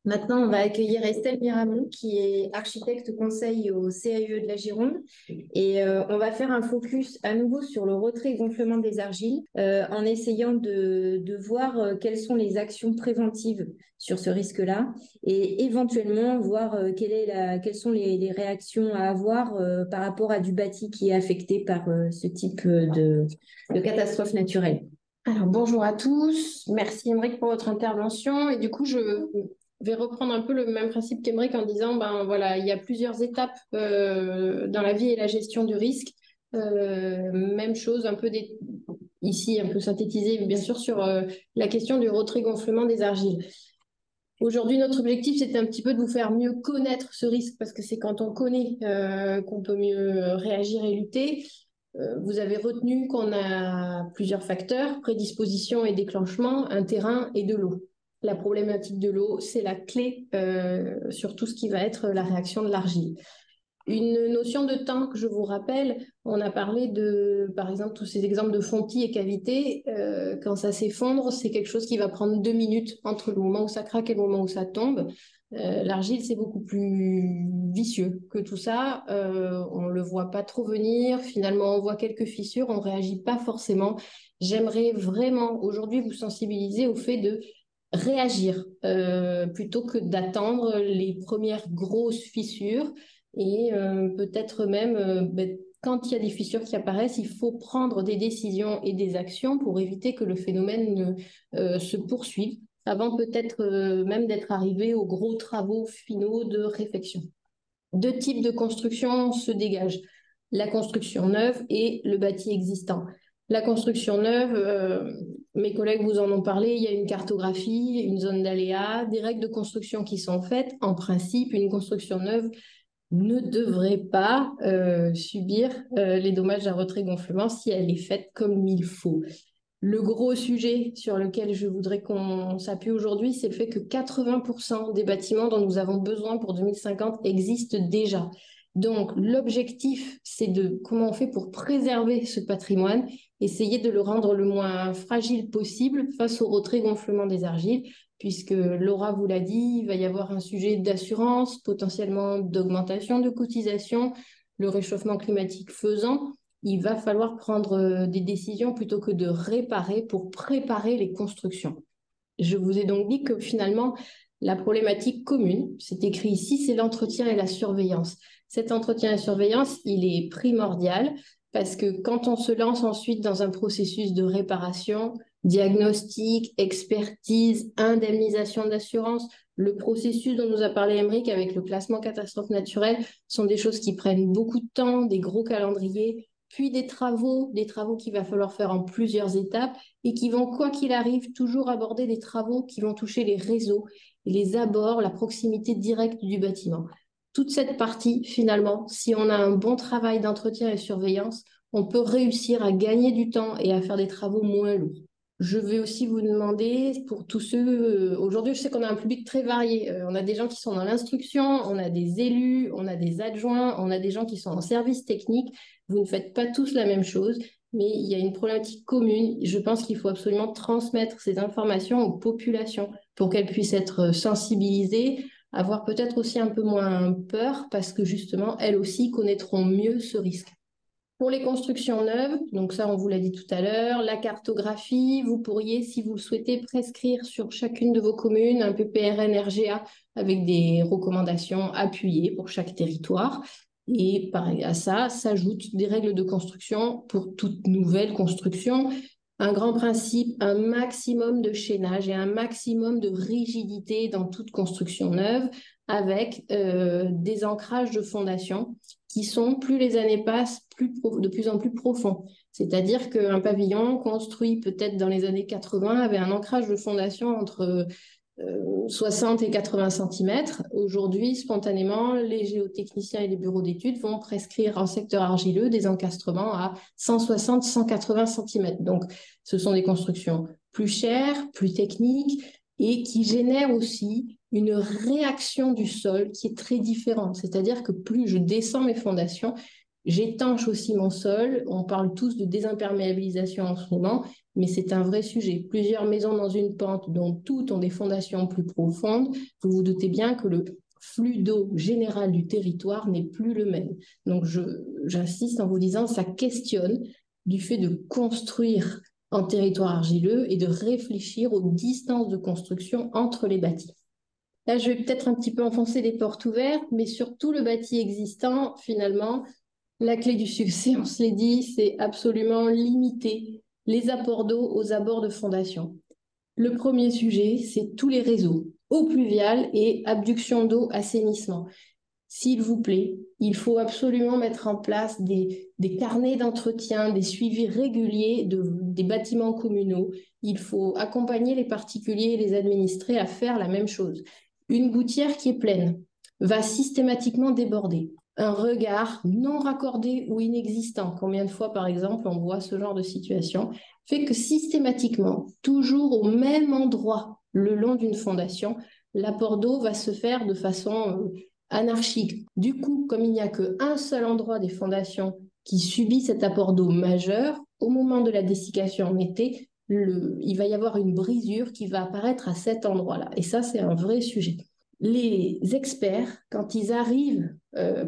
Maintenant, on va accueillir Estelle Miramont, qui est architecte conseil au CAE de la Gironde. Et on va faire un focus à nouveau sur le retrait et gonflement des argiles, en essayant de voir quelles sont les actions préventives sur ce risque-là et éventuellement voir quelles sont les réactions à avoir par rapport à du bâti qui est affecté par ce type de catastrophe naturelle. Alors, bonjour à tous. Merci, Émeric, pour votre intervention. Et du coup, je vais reprendre un peu le même principe qu'Émeric en disant, ben voilà, il y a plusieurs étapes dans la vie et la gestion du risque. Même chose, ici, un peu synthétisé, bien sûr, sur la question du retrait-gonflement des argiles. Aujourd'hui, notre objectif, c'était un petit peu de vous faire mieux connaître ce risque, parce que c'est quand on connaît qu'on peut mieux réagir et lutter. Vous avez retenu qu'on a plusieurs facteurs, prédisposition et déclenchement, un terrain et de l'eau. La problématique de l'eau, c'est la clé sur tout ce qui va être la réaction de l'argile. Une notion de temps que je vous rappelle, on a parlé de, par exemple, tous ces exemples de fontis et cavités. Quand ça s'effondre, c'est quelque chose qui va prendre 2 minutes entre le moment où ça craque et le moment où ça tombe. L'argile, c'est beaucoup plus vicieux que tout ça. On ne le voit pas trop venir. Finalement, on voit quelques fissures, on ne réagit pas forcément. J'aimerais vraiment aujourd'hui vous sensibiliser au fait de réagir plutôt que d'attendre les premières grosses fissures et peut-être même quand il y a des fissures qui apparaissent, il faut prendre des décisions et des actions pour éviter que le phénomène se poursuive avant peut-être même d'être arrivé aux gros travaux finaux de réfection. Deux types de construction se dégagent, la construction neuve et le bâti existant. La construction neuve, mes collègues vous en ont parlé, il y a une cartographie, une zone d'aléas, des règles de construction qui sont faites. En principe, une construction neuve ne devrait pas subir les dommages d'un retrait-gonflement si elle est faite comme il faut. Le gros sujet sur lequel je voudrais qu'on s'appuie aujourd'hui, c'est le fait que 80% des bâtiments dont nous avons besoin pour 2050 existent déjà. Donc, l'objectif, c'est de comment on fait pour préserver ce patrimoine, essayer de le rendre le moins fragile possible face au retrait-gonflement des argiles, puisque Laura vous l'a dit, il va y avoir un sujet d'assurance, potentiellement d'augmentation de cotisation, le réchauffement climatique faisant il va falloir prendre des décisions plutôt que de réparer pour préparer les constructions. Je vous ai donc dit que finalement, la problématique commune, c'est écrit ici, c'est l'entretien et la surveillance. Cet entretien et surveillance, il est primordial parce que quand on se lance ensuite dans un processus de réparation, diagnostic, expertise, indemnisation d'assurance, le processus dont nous a parlé Émeric avec le classement catastrophe naturelle sont des choses qui prennent beaucoup de temps, des gros calendriers, puis des travaux qu'il va falloir faire en plusieurs étapes et qui vont, quoi qu'il arrive, toujours aborder des travaux qui vont toucher les réseaux, les abords, la proximité directe du bâtiment. Toute cette partie, finalement, si on a un bon travail d'entretien et surveillance, on peut réussir à gagner du temps et à faire des travaux moins lourds. Je vais aussi vous demander, pour tous ceux, aujourd'hui je sais qu'on a un public très varié, on a des gens qui sont dans l'instruction, on a des élus, on a des adjoints, on a des gens qui sont en service technique, vous ne faites pas tous la même chose, mais il y a une problématique commune. Je pense qu'il faut absolument transmettre ces informations aux populations pour qu'elles puissent être sensibilisées, avoir peut-être aussi un peu moins peur parce que justement, elles aussi connaîtront mieux ce risque. Pour les constructions neuves, donc ça on vous l'a dit tout à l'heure, la cartographie, vous pourriez, si vous le souhaitez, prescrire sur chacune de vos communes un PPRN RGA avec des recommandations appuyées pour chaque territoire. Et pareil à ça, s'ajoutent des règles de construction pour toute nouvelle construction. Un grand principe, un maximum de chaînage et un maximum de rigidité dans toute construction neuve avec des ancrages de fondation qui sont, plus les années passent, de plus en plus profonds. C'est-à-dire qu'un pavillon construit peut-être dans les années 80 avait un ancrage de fondation entre 60 et 80 cm. Aujourd'hui, spontanément, les géotechniciens et les bureaux d'études vont prescrire en secteur argileux des encastrements à 160-180 cm. Donc, ce sont des constructions plus chères, plus techniques et qui génèrent aussi une réaction du sol qui est très différente. C'est-à-dire que plus je descends mes fondations, j'étanche aussi mon sol. On parle tous de désimperméabilisation en ce moment. mais c'est un vrai sujet. Plusieurs maisons dans une pente, dont toutes ont des fondations plus profondes, vous vous doutez bien que le flux d'eau général du territoire n'est plus le même. Donc, j'insiste en vous disant, ça questionne du fait de construire en territoire argileux et de réfléchir aux distances de construction entre les bâtis. Là, je vais peut-être un petit peu enfoncer des portes ouvertes, mais sur tout le bâti existant, finalement, la clé du succès, on se l'est dit, c'est absolument limiter les apports d'eau aux abords de fondation. Le premier sujet, c'est tous les réseaux, eau pluviale et abduction d'eau, assainissement. S'il vous plaît, il faut absolument mettre en place des carnets d'entretien, des suivis réguliers des bâtiments communaux. Il faut accompagner les particuliers et les administrés à faire la même chose. Une gouttière qui est pleine va systématiquement déborder. Un regard non raccordé ou inexistant, combien de fois par exemple on voit ce genre de situation, fait que systématiquement, toujours au même endroit le long d'une fondation, l'apport d'eau va se faire de façon anarchique. Du coup, comme il n'y a qu'un seul endroit des fondations qui subit cet apport d'eau majeur, au moment de la dessiccation en été, il va y avoir une brisure qui va apparaître à cet endroit-là. Et ça, c'est un vrai sujet. Les experts, quand ils arrivent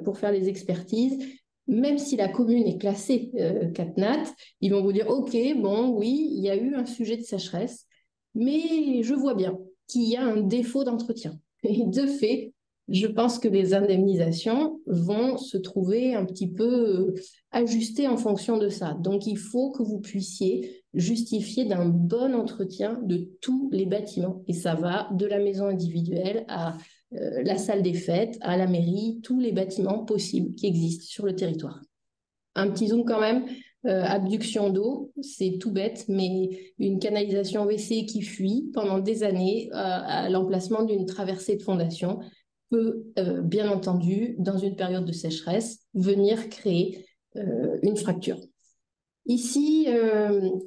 pour faire les expertises, même si la commune est classée CatNat, ils vont vous dire, OK, bon, oui, il y a eu un sujet de sécheresse, mais je vois bien qu'il y a un défaut d'entretien. Et de fait, je pense que les indemnisations vont se trouver un petit peu ajustées en fonction de ça. Donc, il faut que vous puissiez justifier d'un bon entretien de tous les bâtiments. Et ça va de la maison individuelle à la salle des fêtes, à la mairie, tous les bâtiments possibles qui existent sur le territoire. Un petit zoom quand même, abduction d'eau, c'est tout bête, mais une canalisation WC qui fuit pendant des années à l'emplacement d'une traversée de fondation peut, bien entendu, dans une période de sécheresse, venir créer une fracture. Ici,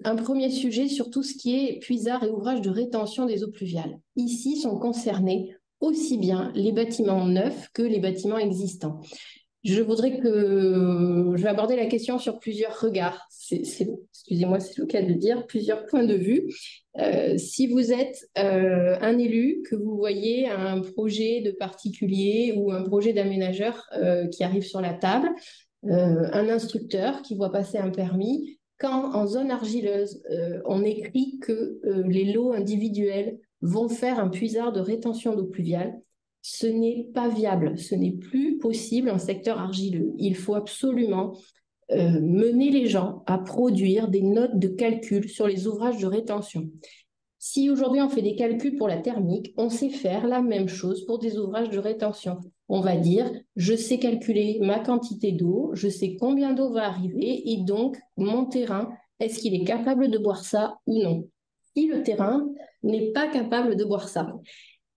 un premier sujet sur tout ce qui est puisards et ouvrages de rétention des eaux pluviales. Ici sont concernés aussi bien les bâtiments neufs que les bâtiments existants. Je vais aborder la question sur plusieurs regards. Excusez-moi, c'est le cas de dire, plusieurs points de vue. Si vous êtes un élu, que vous voyez un projet de particulier ou un projet d'aménageur qui arrive sur la table, un instructeur qui voit passer un permis, quand en zone argileuse, on écrit que les lots individuels vont faire un puisard de rétention d'eau pluviale, ce n'est pas viable, ce n'est plus possible en secteur argileux. Il faut absolument mener les gens à produire des notes de calcul sur les ouvrages de rétention. Si aujourd'hui on fait des calculs pour la thermique, on sait faire la même chose pour des ouvrages de rétention. On va dire, je sais calculer ma quantité d'eau, je sais combien d'eau va arriver et donc mon terrain, est-ce qu'il est capable de boire ça ou non? Si le terrain n'est pas capable de boire ça,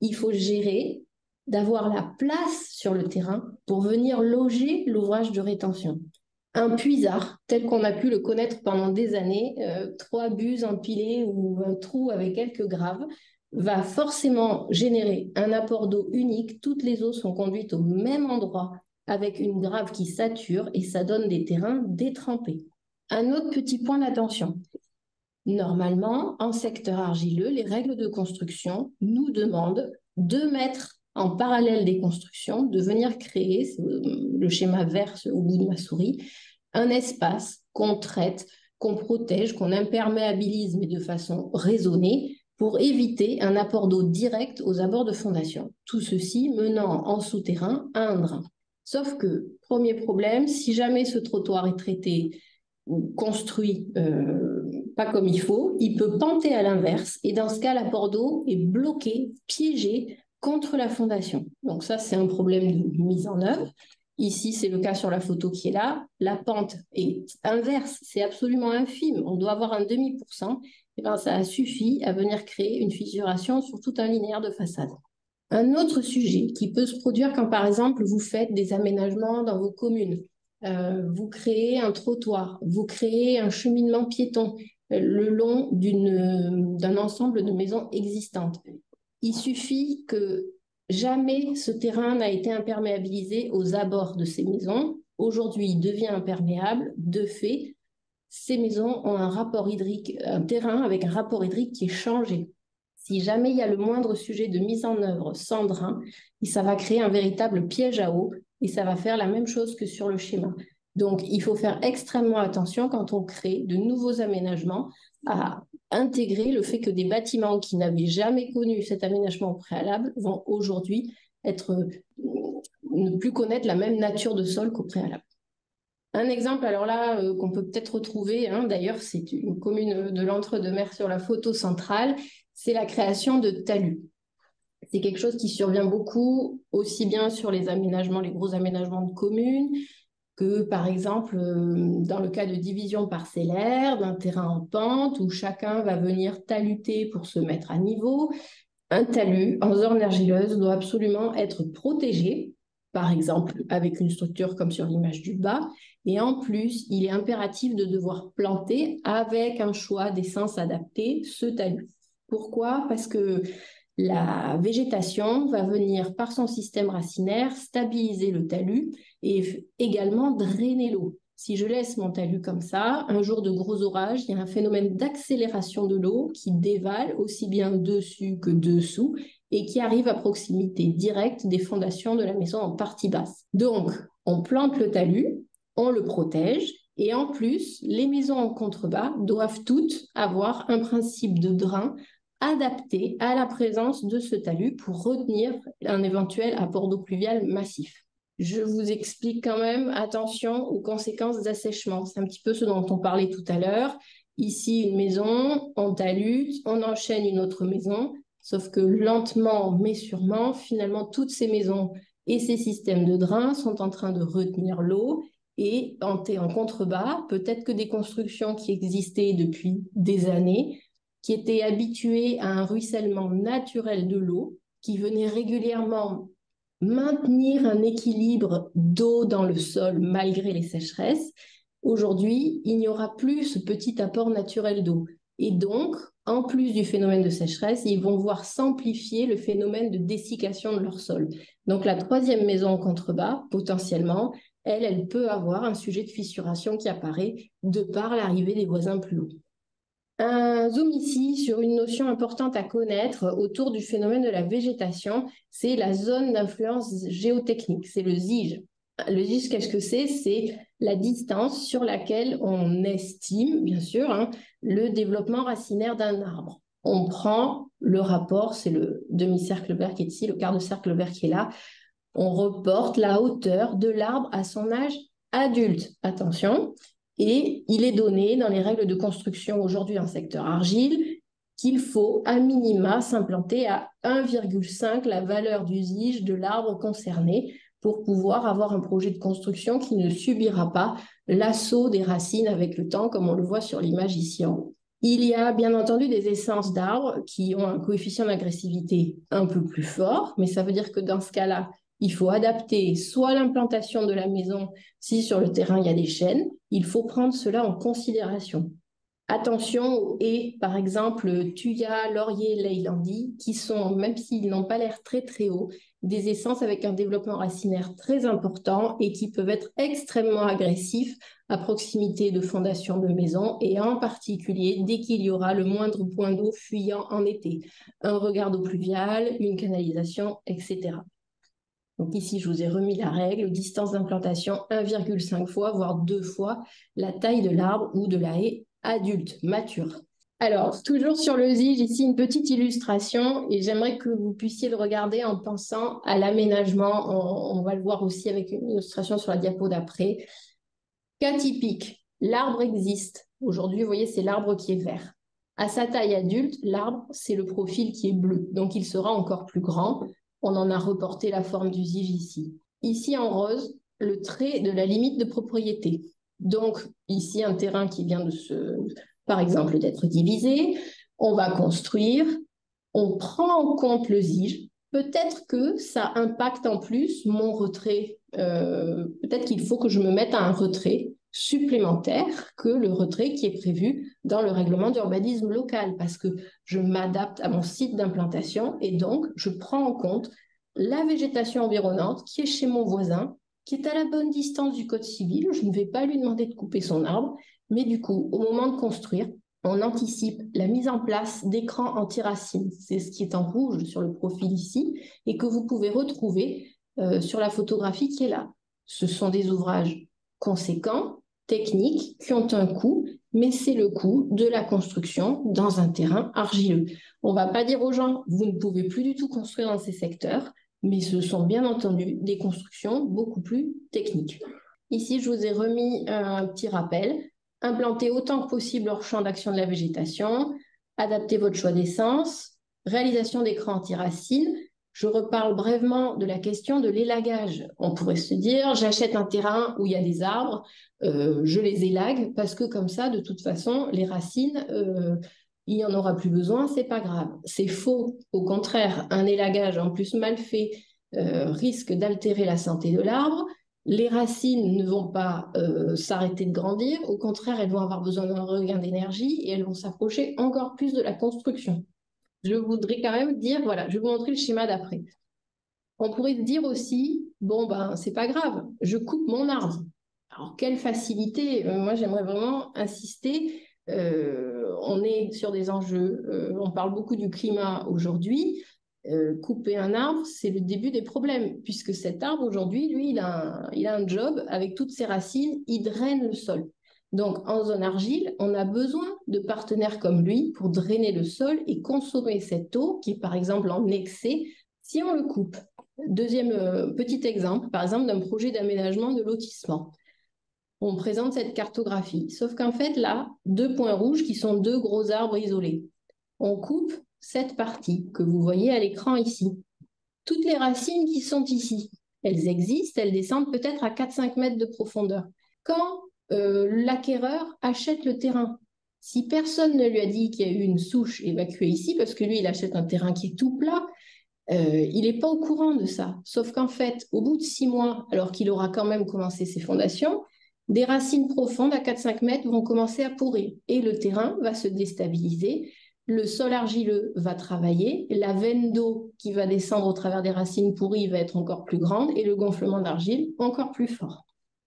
il faut gérer d'avoir la place sur le terrain pour venir loger l'ouvrage de rétention. Un puisard, tel qu'on a pu le connaître pendant des années, 3 buses empilées ou un trou avec quelques graves, va forcément générer un apport d'eau unique. Toutes les eaux sont conduites au même endroit avec une grave qui sature et ça donne des terrains détrempés. Un autre petit point d'attention. Normalement, en secteur argileux, les règles de construction nous demandent de mettre en parallèle des constructions, de venir créer, c'est le schéma vert au bout de ma souris, un espace qu'on traite, qu'on protège, qu'on imperméabilise, mais de façon raisonnée, pour éviter un apport d'eau direct aux abords de fondation. Tout ceci menant en souterrain à un drain. Sauf que, premier problème, si jamais ce trottoir est traité ou construit pas comme il faut, il peut penter à l'inverse, et dans ce cas, l'apport d'eau est bloqué, piégé contre la fondation. Donc ça, c'est un problème de mise en œuvre. Ici, c'est le cas sur la photo qui est là. La pente est inverse, c'est absolument infime. On doit avoir un demi%. Et bien, ça suffit à venir créer une fissuration sur tout un linéaire de façade. Un autre sujet qui peut se produire quand, par exemple, vous faites des aménagements dans vos communes. Vous créez un trottoir, vous créez un cheminement piéton le long d'un ensemble de maisons existantes. Il suffit que jamais ce terrain n'a été imperméabilisé aux abords de ces maisons. Aujourd'hui, il devient imperméable. De fait, ces maisons ont un rapport hydrique, un terrain avec un rapport hydrique qui est changé. Si jamais il y a le moindre sujet de mise en œuvre sans drain, ça va créer un véritable piège à eau et ça va faire la même chose que sur le schéma. Donc, il faut faire extrêmement attention quand on crée de nouveaux aménagements à intégrer le fait que des bâtiments qui n'avaient jamais connu cet aménagement au préalable vont aujourd'hui ne plus connaître la même nature de sol qu'au préalable. Un exemple, alors là, qu'on peut peut-être retrouver, hein, d'ailleurs, c'est une commune de l'Entre-deux-Mers sur la photo centrale, c'est la création de talus. C'est quelque chose qui survient beaucoup, aussi bien sur les aménagements, les gros aménagements de communes, que par exemple, dans le cas de division parcellaire, d'un terrain en pente, où chacun va venir taluter pour se mettre à niveau. Un talus en zone argileuse doit absolument être protégé, par exemple avec une structure comme sur l'image du bas, et en plus, il est impératif de devoir planter avec un choix d'essence adapté ce talus. Pourquoi? Parce que la végétation va venir par son système racinaire stabiliser le talus et également drainer l'eau. Si je laisse mon talus comme ça, un jour de gros orage, il y a un phénomène d'accélération de l'eau qui dévale aussi bien dessus que dessous et qui arrive à proximité directe des fondations de la maison en partie basse. Donc, on plante le talus, on le protège et en plus, les maisons en contrebas doivent toutes avoir un principe de drain adapté à la présence de ce talus pour retenir un éventuel apport d'eau pluviale massif. Je vous explique quand même, attention aux conséquences d'assèchement. C'est un petit peu ce dont on parlait tout à l'heure. Ici, une maison, on talute, on enchaîne une autre maison, sauf que lentement, mais sûrement, finalement, toutes ces maisons et ces systèmes de drain sont en train de retenir l'eau et en contrebas, peut-être que des constructions qui existaient depuis des années, qui étaient habituées à un ruissellement naturel de l'eau, qui venait régulièrement maintenir un équilibre d'eau dans le sol malgré les sécheresses. Aujourd'hui, il n'y aura plus ce petit apport naturel d'eau. Et donc, en plus du phénomène de sécheresse, ils vont voir s'amplifier le phénomène de dessiccation de leur sol. Donc, la troisième maison en contrebas, potentiellement, elle peut avoir un sujet de fissuration qui apparaît de par l'arrivée des voisins plus hauts. Un zoom ici sur une notion importante à connaître autour du phénomène de la végétation, c'est la zone d'influence géotechnique, c'est le ZIGE. Le ZIGE, qu'est-ce que c'est? C'est la distance sur laquelle on estime, bien sûr, hein, le développement racinaire d'un arbre. On prend le rapport, c'est le demi-cercle vert qui est ici, le quart de cercle vert qui est là. On reporte la hauteur de l'arbre à son âge adulte. Attention. Et il est donné dans les règles de construction aujourd'hui en secteur argile qu'il faut à minima s'implanter à 1,5 la valeur d'usage de l'arbre concerné pour pouvoir avoir un projet de construction qui ne subira pas l'assaut des racines avec le temps, comme on le voit sur l'image ici en haut. Il y a bien entendu des essences d'arbres qui ont un coefficient d'agressivité un peu plus fort, mais ça veut dire que dans ce cas-là, il faut adapter soit l'implantation de la maison, si sur le terrain il y a des chênes, il faut prendre cela en considération. Attention aux haies, par exemple, thuya, laurier, leylandi, qui sont, même s'ils n'ont pas l'air très très hauts, des essences avec un développement racinaire très important et qui peuvent être extrêmement agressifs à proximité de fondations de maisons et en particulier dès qu'il y aura le moindre point d'eau fuyant en été, un regard d'eau pluviale, une canalisation, etc. Donc ici, je vous ai remis la règle, distance d'implantation 1,5 fois, voire 2 fois la taille de l'arbre ou de la haie adulte, mature. Alors, toujours sur le ZIGE, ici une petite illustration et j'aimerais que vous puissiez le regarder en pensant à l'aménagement. On va le voir aussi avec une illustration sur la diapo d'après. Cas typique, l'arbre existe. Aujourd'hui, vous voyez, c'est l'arbre qui est vert. À sa taille adulte, l'arbre, c'est le profil qui est bleu. Donc, il sera encore plus grand. On en a reporté la forme du ZIGE ici. Ici, en rose, le trait de la limite de propriété. Donc, ici, un terrain qui vient par exemple, d'être divisé. On va construire. On prend en compte le ZIGE. Peut-être que ça impacte en plus mon retrait. Peut-être qu'il faut que je me mette à un retrait supplémentaire que le retrait qui est prévu dans le règlement d'urbanisme local parce que je m'adapte à mon site d'implantation et donc je prends en compte la végétation environnante qui est chez mon voisin, qui est à la bonne distance du code civil. Je ne vais pas lui demander de couper son arbre Mais du coup, au moment de construire, on anticipe la mise en place d'écrans anti-racines. C'est ce qui est en rouge sur le profil ici et que vous pouvez retrouver sur la photographie qui est là. Ce sont des ouvrages conséquents, techniques, qui ont un coût, mais c'est le coût de la construction dans un terrain argileux. On ne va pas dire aux gens, vous ne pouvez plus du tout construire dans ces secteurs, mais ce sont bien entendu des constructions beaucoup plus techniques. Ici, je vous ai remis un petit rappel. Implanter autant que possible hors champ d'action de la végétation, adapter votre choix d'essence, réalisation d'écrans anti-racines. Je reparle brièvement de la question de l'élagage. On pourrait se dire, j'achète un terrain où il y a des arbres, je les élague parce que comme ça, de toute façon, les racines, il n'y en aura plus besoin, c'est pas grave. C'est faux. Au contraire, un élagage en plus mal fait risque d'altérer la santé de l'arbre. Les racines ne vont pas s'arrêter de grandir, au contraire, elles vont avoir besoin d'un regain d'énergie et elles vont s'approcher encore plus de la construction. Je voudrais quand même dire, voilà, je vais vous montrer le schéma d'après. On pourrait se dire aussi, bon, ben, c'est pas grave, je coupe mon arbre. Alors, quelle facilité! Moi, j'aimerais vraiment insister. On est sur des enjeux, on parle beaucoup du climat aujourd'hui. Couper un arbre, c'est le début des problèmes, puisque cet arbre, aujourd'hui, lui, il a un job avec toutes ses racines, il draine le sol. Donc, en zone argile, on a besoin de partenaires comme lui pour drainer le sol et consommer cette eau qui est, par exemple, en excès si on le coupe. Deuxième petit exemple, par exemple, d'un projet d'aménagement de lotissement. On présente cette cartographie, sauf qu'en fait, là, 2 points rouges qui sont 2 gros arbres isolés. On coupe cette partie que vous voyez à l'écran ici. Toutes les racines qui sont ici, elles existent, elles descendent peut-être à 4-5 mètres de profondeur. Quand l'acquéreur achète le terrain, si personne ne lui a dit qu'il y a eu une souche évacuée ici, parce que lui, il achète un terrain qui est tout plat, il n'est pas au courant de ça. Sauf qu'en fait, au bout de 6 mois, alors qu'il aura quand même commencé ses fondations, des racines profondes à 4-5 mètres vont commencer à pourrir et le terrain va se déstabiliser. Le sol argileux va travailler, la veine d'eau qui va descendre au travers des racines pourries va être encore plus grande et le gonflement d'argile encore plus fort.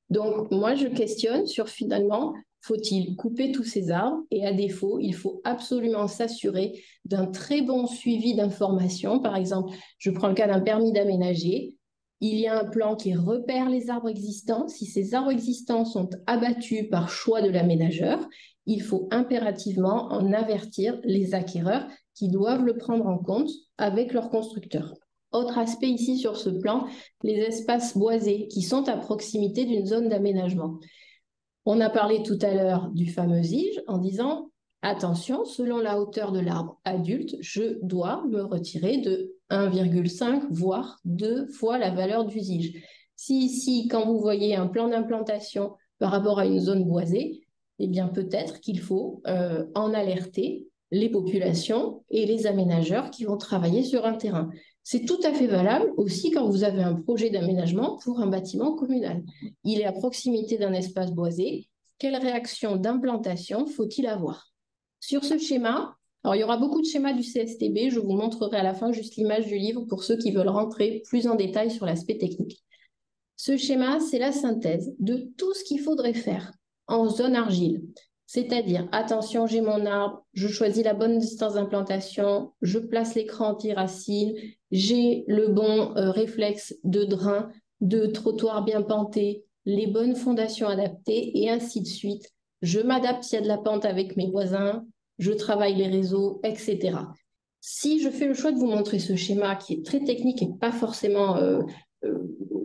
Donc, moi, je questionne sur finalement, faut-il couper tous ces arbres? Et à défaut, il faut absolument s'assurer d'un très bon suivi d'informations. Par exemple, je prends le cas d'un permis d'aménager. Il y a un plan qui repère les arbres existants. Si ces arbres existants sont abattus par choix de l'aménageur, il faut impérativement en avertir les acquéreurs qui doivent le prendre en compte avec leur constructeur. Autre aspect ici sur ce plan, les espaces boisés qui sont à proximité d'une zone d'aménagement. On a parlé tout à l'heure du fameux ZIGE en disant attention, selon la hauteur de l'arbre adulte, je dois me retirer de 1,5 voire 2 fois la valeur du ZIGE. Si ici, quand vous voyez un plan d'implantation par rapport à une zone boisée, eh bien peut-être qu'il faut en alerter les populations et les aménageurs qui vont travailler sur un terrain. C'est tout à fait valable aussi quand vous avez un projet d'aménagement pour un bâtiment communal. Il est à proximité d'un espace boisé. Quelle réaction d'implantation faut-il avoir? Sur ce schéma, alors il y aura beaucoup de schémas du CSTB, je vous montrerai à la fin juste l'image du livre pour ceux qui veulent rentrer plus en détail sur l'aspect technique. Ce schéma, c'est la synthèse de tout ce qu'il faudrait faire en zone argile. C'est-à-dire, attention, j'ai mon arbre, je choisis la bonne distance d'implantation, je place l'écran anti-racine, j'ai le bon réflexe de drain, de trottoir bien penté, les bonnes fondations adaptées et ainsi de suite. Je m'adapte s'il y a de la pente avec mes voisins, je travaille les réseaux, etc. Si je fais le choix de vous montrer ce schéma qui est très technique et pas forcément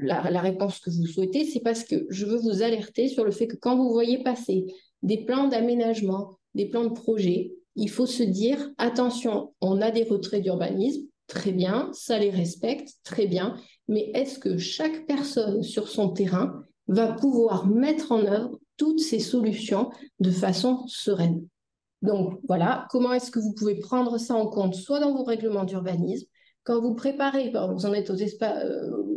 la réponse que vous souhaitez, c'est parce que je veux vous alerter sur le fait que quand vous voyez passer des plans d'aménagement, des plans de projet, il faut se dire, attention, on a des retraits d'urbanisme, très bien, ça les respecte, très bien, mais est-ce que chaque personne sur son terrain va pouvoir mettre en œuvre toutes ces solutions de façon sereine? Donc voilà, comment est-ce que vous pouvez prendre ça en compte, soit dans vos règlements d'urbanisme, quand vous préparez, vous en êtes aux espaces,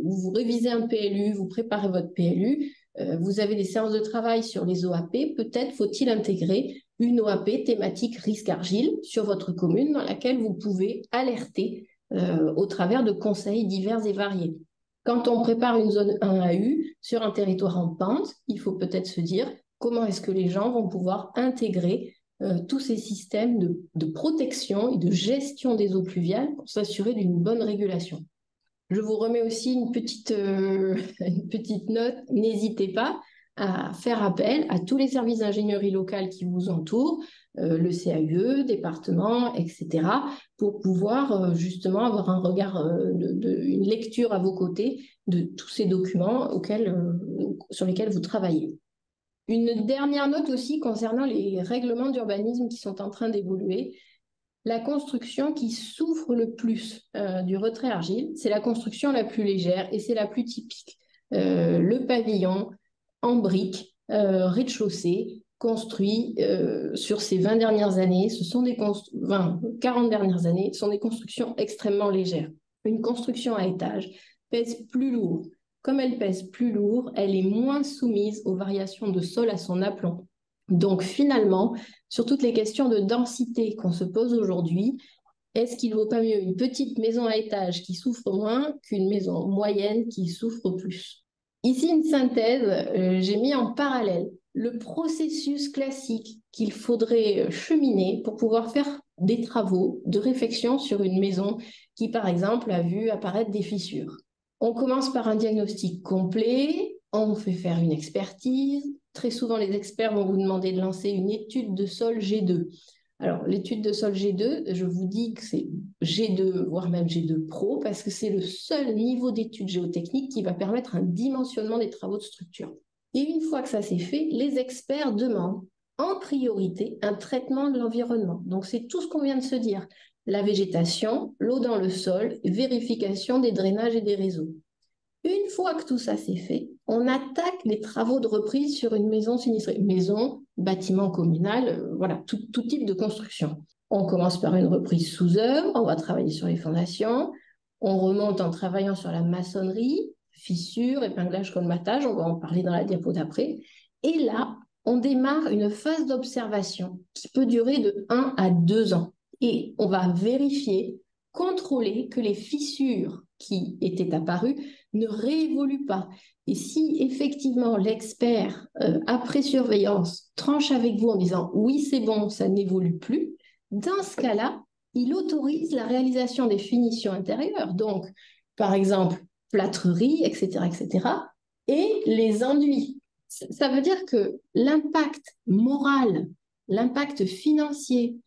vous révisez un PLU, vous préparez votre PLU, vous avez des séances de travail sur les OAP, peut-être faut-il intégrer une OAP thématique risque argile sur votre commune dans laquelle vous pouvez alerter au travers de conseils divers et variés. Quand on prépare une zone 1 AU sur un territoire en pente, il faut peut-être se dire comment est-ce que les gens vont pouvoir intégrer tous ces systèmes de protection et de gestion des eaux pluviales pour s'assurer d'une bonne régulation. Je vous remets aussi une petite note. N'hésitez pas à faire appel à tous les services d'ingénierie locale qui vous entourent, le CAUE, département, etc., pour pouvoir justement avoir un regard, une lecture à vos côtés de tous ces documents sur lesquels vous travaillez. Une dernière note aussi concernant les règlements d'urbanisme qui sont en train d'évoluer. La construction qui souffre le plus du retrait argile, c'est la construction la plus légère et c'est la plus typique. Le pavillon en briques, rez-de-chaussée, construit sur ces 20 dernières années, 40 dernières années, ce sont des constructions extrêmement légères. Une construction à étage pèse plus lourd. Comme elle pèse plus lourd, elle est moins soumise aux variations de sol à son aplomb. Donc finalement, sur toutes les questions de densité qu'on se pose aujourd'hui, est-ce qu'il ne vaut pas mieux une petite maison à étage qui souffre moins qu'une maison moyenne qui souffre plus? Ici, une synthèse, j'ai mis en parallèle le processus classique qu'il faudrait cheminer pour pouvoir faire des travaux de réfection sur une maison qui, par exemple, a vu apparaître des fissures. On commence par un diagnostic complet, on fait faire une expertise. Très souvent, les experts vont vous demander de lancer une étude de sol G2. Alors, l'étude de sol G2, je vous dis que c'est G2, voire même G2 Pro, parce que c'est le seul niveau d'étude géotechnique qui va permettre un dimensionnement des travaux de structure. Et une fois que ça c'est fait, les experts demandent en priorité un traitement de l'environnement. Donc, c'est tout ce qu'on vient de se dire. La végétation, l'eau dans le sol, vérification des drainages et des réseaux. Une fois que tout ça c'est fait, on attaque les travaux de reprise sur une maison sinistrée. Maison, bâtiment communal, voilà, tout type de construction. On commence par une reprise sous œuvre, on va travailler sur les fondations, on remonte en travaillant sur la maçonnerie, fissures, épinglage, colmatage, on va en parler dans la diapo d'après. Et là, on démarre une phase d'observation qui peut durer de 1 à 2 ans. Et on va vérifier, contrôler que les fissures qui étaient apparues ne réévoluent pas. Et si effectivement l'expert, après surveillance, tranche avec vous en disant « oui, c'est bon, ça n'évolue plus », dans ce cas-là, il autorise la réalisation des finitions intérieures. Donc, par exemple, plâtrerie, etc., etc., et les enduits. Ça veut dire que l'impact moral, l'impact financier,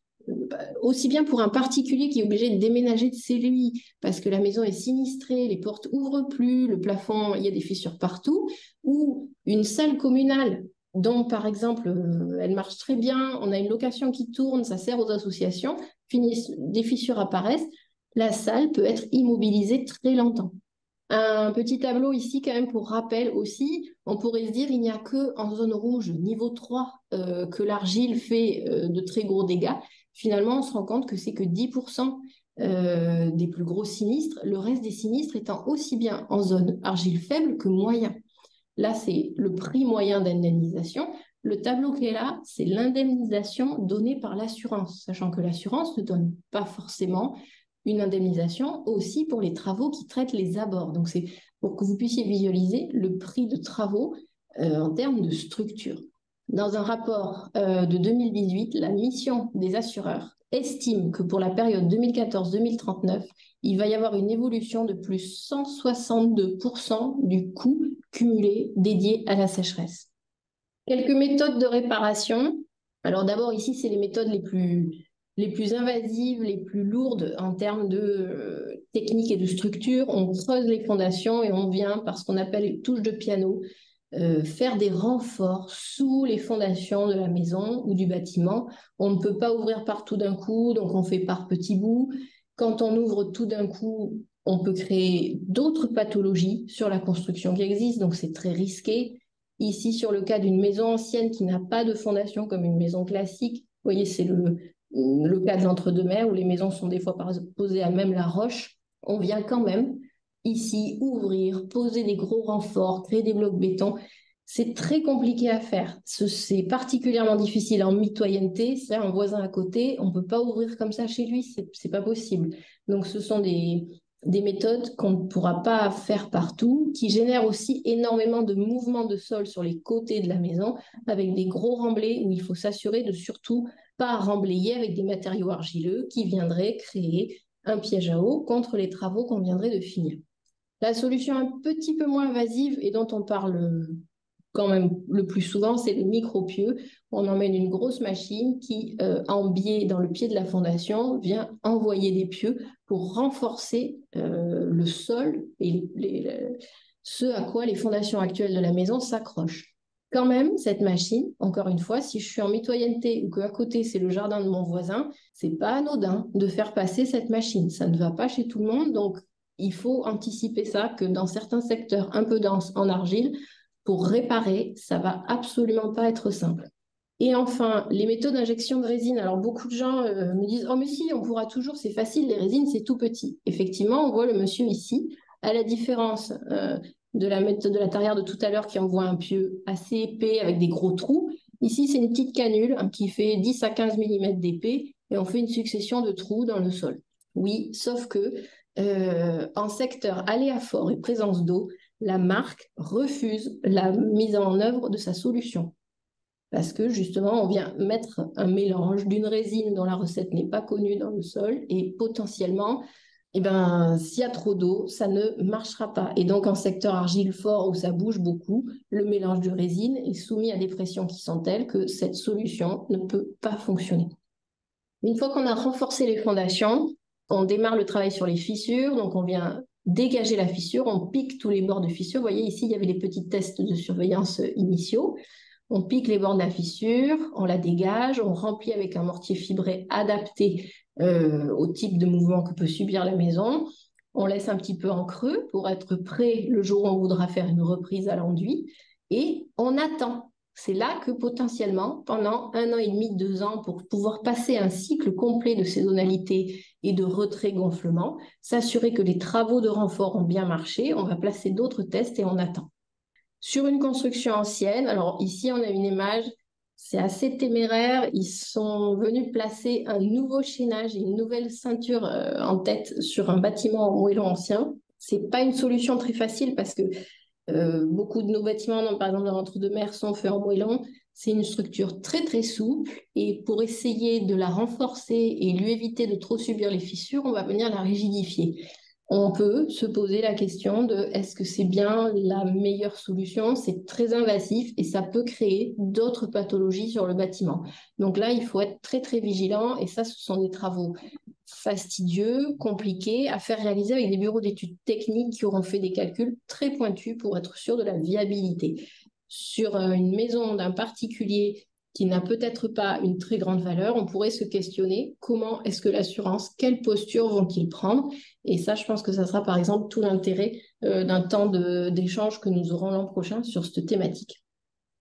aussi bien pour un particulier qui est obligé de déménager de chez lui parce que la maison est sinistrée, les portes ouvrent plus, le plafond, il y a des fissures partout, ou une salle communale dont, par exemple, elle marche très bien, on a une location qui tourne, ça sert aux associations, des fissures apparaissent, la salle peut être immobilisée très longtemps. Un petit tableau ici quand même pour rappel aussi, on pourrait se dire il n'y a que en zone rouge niveau 3 que l'argile fait de très gros dégâts. Finalement, on se rend compte que c'est que 10% des plus gros sinistres, le reste des sinistres étant aussi bien en zone argile faible que moyen. Là, c'est le prix moyen d'indemnisation. Le tableau qui est là, c'est l'indemnisation donnée par l'assurance, sachant que l'assurance ne donne pas forcément une indemnisation aussi pour les travaux qui traitent les abords. Donc, c'est pour que vous puissiez visualiser le prix de travaux en termes de structure. Dans un rapport de 2018, la mission des assureurs estime que pour la période 2014-2039, il va y avoir une évolution de plus 162% du coût cumulé dédié à la sécheresse. Quelques méthodes de réparation. Alors d'abord, ici, c'est les méthodes les plus invasives, les plus lourdes en termes de technique et de structure. On creuse les fondations et on vient, par ce qu'on appelle une touche de piano, faire des renforts sous les fondations de la maison ou du bâtiment. On ne peut pas ouvrir partout d'un coup, donc on fait par petits bouts. Quand on ouvre tout d'un coup, on peut créer d'autres pathologies sur la construction qui existe, donc c'est très risqué. Ici, sur le cas d'une maison ancienne qui n'a pas de fondation comme une maison classique, vous voyez, c'est le cas de l'entre-deux-mers où les maisons sont des fois posées à même la roche. On vient quand même ici ouvrir, poser des gros renforts, créer des blocs béton. C'est très compliqué à faire. C'est particulièrement difficile en mitoyenneté. C'est un voisin à côté, on ne peut pas ouvrir comme ça chez lui, c'est pas possible. Donc ce sont des des méthodes qu'on ne pourra pas faire partout, qui génèrent aussi énormément de mouvements de sol sur les côtés de la maison, avec des gros remblais où il faut s'assurer de surtout pas remblayer avec des matériaux argileux qui viendraient créer un piège à eau contre les travaux qu'on viendrait de finir. La solution un petit peu moins invasive et dont on parle quand même le plus souvent, c'est le micro-pieux. On emmène une grosse machine qui, en biais dans le pied de la fondation, vient envoyer des pieux pour renforcer le sol et ce à quoi les fondations actuelles de la maison s'accrochent. Quand même, cette machine, encore une fois, si je suis en mitoyenneté ou qu'à côté c'est le jardin de mon voisin, c'est pas anodin de faire passer cette machine. Ça ne va pas chez tout le monde, donc il faut anticiper ça, que dans certains secteurs un peu denses en argile, pour réparer, ça va absolument pas être simple. Et enfin, les méthodes d'injection de résine. Alors, beaucoup de gens me disent, oh mais si, on pourra toujours, c'est facile, les résines, c'est tout petit. Effectivement, on voit le monsieur ici, à la différence de la méthode de la tarière de tout à l'heure qui envoie un pieu assez épais avec des gros trous. Ici, c'est une petite canule qui fait 10 à 15 mm d'épais et on fait une succession de trous dans le sol. Oui, sauf que en secteur aléa fort et présence d'eau, la marque refuse la mise en œuvre de sa solution. Parce que justement, on vient mettre un mélange d'une résine dont la recette n'est pas connue dans le sol et potentiellement, s'il y a trop d'eau, ça ne marchera pas. Et donc, en secteur argile fort où ça bouge beaucoup, le mélange de résine est soumis à des pressions qui sont telles que cette solution ne peut pas fonctionner. Une fois qu'on a renforcé les fondations, on démarre le travail sur les fissures. Donc, on vient dégager la fissure, on pique tous les bords de fissure. Vous voyez, ici, il y avait les petits tests de surveillance initiaux. On pique les bords de la fissure, on la dégage, on remplit avec un mortier fibré adapté au type de mouvement que peut subir la maison. On laisse un petit peu en creux pour être prêt le jour où on voudra faire une reprise à l'enduit. Et on attend. C'est là que potentiellement, pendant 1 an et demi, 2 ans, pour pouvoir passer un cycle complet de saisonnalité et de retrait-gonflement, s'assurer que les travaux de renfort ont bien marché, on va placer d'autres tests et on attend. Sur une construction ancienne, alors ici on a une image, c'est assez téméraire, ils sont venus placer un nouveau chaînage et une nouvelle ceinture en tête sur un bâtiment en moellon ancien. C'est pas une solution très facile parce que beaucoup de nos bâtiments, par exemple dans l'entre-deux-mer, sont faits en moellon. C'est une structure très très souple et pour essayer de la renforcer et lui éviter de trop subir les fissures, on va venir la rigidifier. On peut se poser la question de est-ce que c'est bien la meilleure solution? C'est très invasif et ça peut créer d'autres pathologies sur le bâtiment. Donc là, il faut être très très vigilant et ça, ce sont des travaux fastidieux, compliqués à faire réaliser avec des bureaux d'études techniques qui auront fait des calculs très pointus pour être sûr de la viabilité. Sur une maison d'un particulier qui n'a peut-être pas une très grande valeur, on pourrait se questionner comment est-ce que l'assurance, quelle posture vont-ils prendre? Et ça, je pense que ça sera par exemple tout l'intérêt d'un temps d'échange que nous aurons l'an prochain sur cette thématique.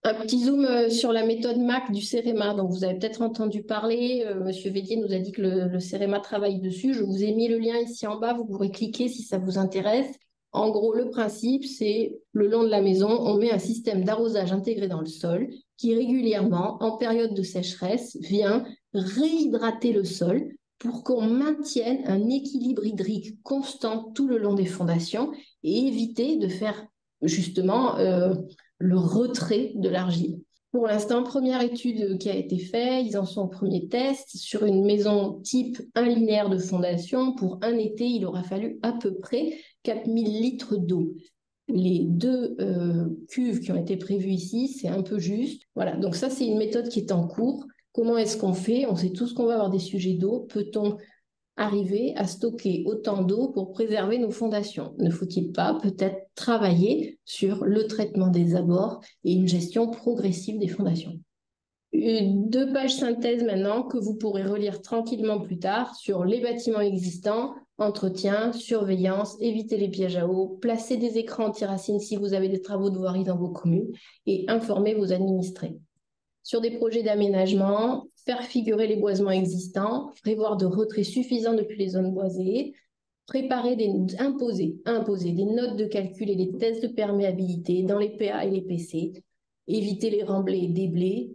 Un petit zoom sur la méthode MAC du CEREMA. Donc, vous avez peut-être entendu parler. Monsieur Védier nous a dit que le CEREMA travaille dessus. Je vous ai mis le lien ici en bas. Vous pourrez cliquer si ça vous intéresse. En gros, le principe, c'est le long de la maison, on met un système d'arrosage intégré dans le sol qui régulièrement, en période de sécheresse, vient réhydrater le sol pour qu'on maintienne un équilibre hydrique constant tout le long des fondations et éviter de faire justement le retrait de l'argile. Pour l'instant, première étude qui a été faite, ils en sont au premier test sur une maison type 1 linéaire de fondation. Pour un été, il aura fallu à peu près 4000 litres d'eau. Les 2 cuves qui ont été prévues ici, c'est un peu juste. Voilà, donc ça, c'est une méthode qui est en cours. Comment est-ce qu'on fait? On sait tous qu'on va avoir des sujets d'eau. Peut-on arriver à stocker autant d'eau pour préserver nos fondations? Ne faut-il pas peut-être travailler sur le traitement des abords et une gestion progressive des fondations? 2 pages synthèse maintenant que vous pourrez relire tranquillement plus tard sur les bâtiments existants, entretien, surveillance, éviter les pièges à eau, placer des écrans anti-racines si vous avez des travaux de voirie dans vos communes et informer vos administrés. Sur des projets d'aménagement, faire figurer les boisements existants, prévoir de retrait suffisants depuis les zones boisées, imposer des notes de calcul et des tests de perméabilité dans les PA et les PC, éviter les remblais et déblais,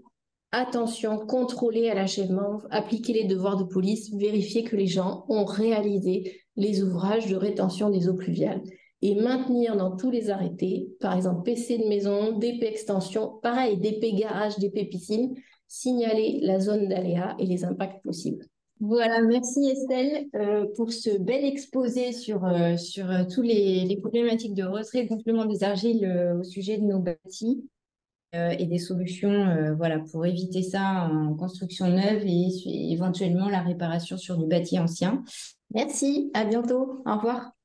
attention, contrôler à l'achèvement, appliquer les devoirs de police, vérifier que les gens ont réalisé les ouvrages de rétention des eaux pluviales et maintenir dans tous les arrêtés, par exemple PC de maison, DP extension, pareil, DP garage, DP piscine, signaler la zone d'aléa et les impacts possibles. Voilà, merci Estelle pour ce bel exposé sur tous les problématiques de retrait et gonflement des argiles au sujet de nos bâtis et des solutions voilà, pour éviter ça en construction neuve et éventuellement la réparation sur du bâti ancien. Merci, à bientôt, au revoir.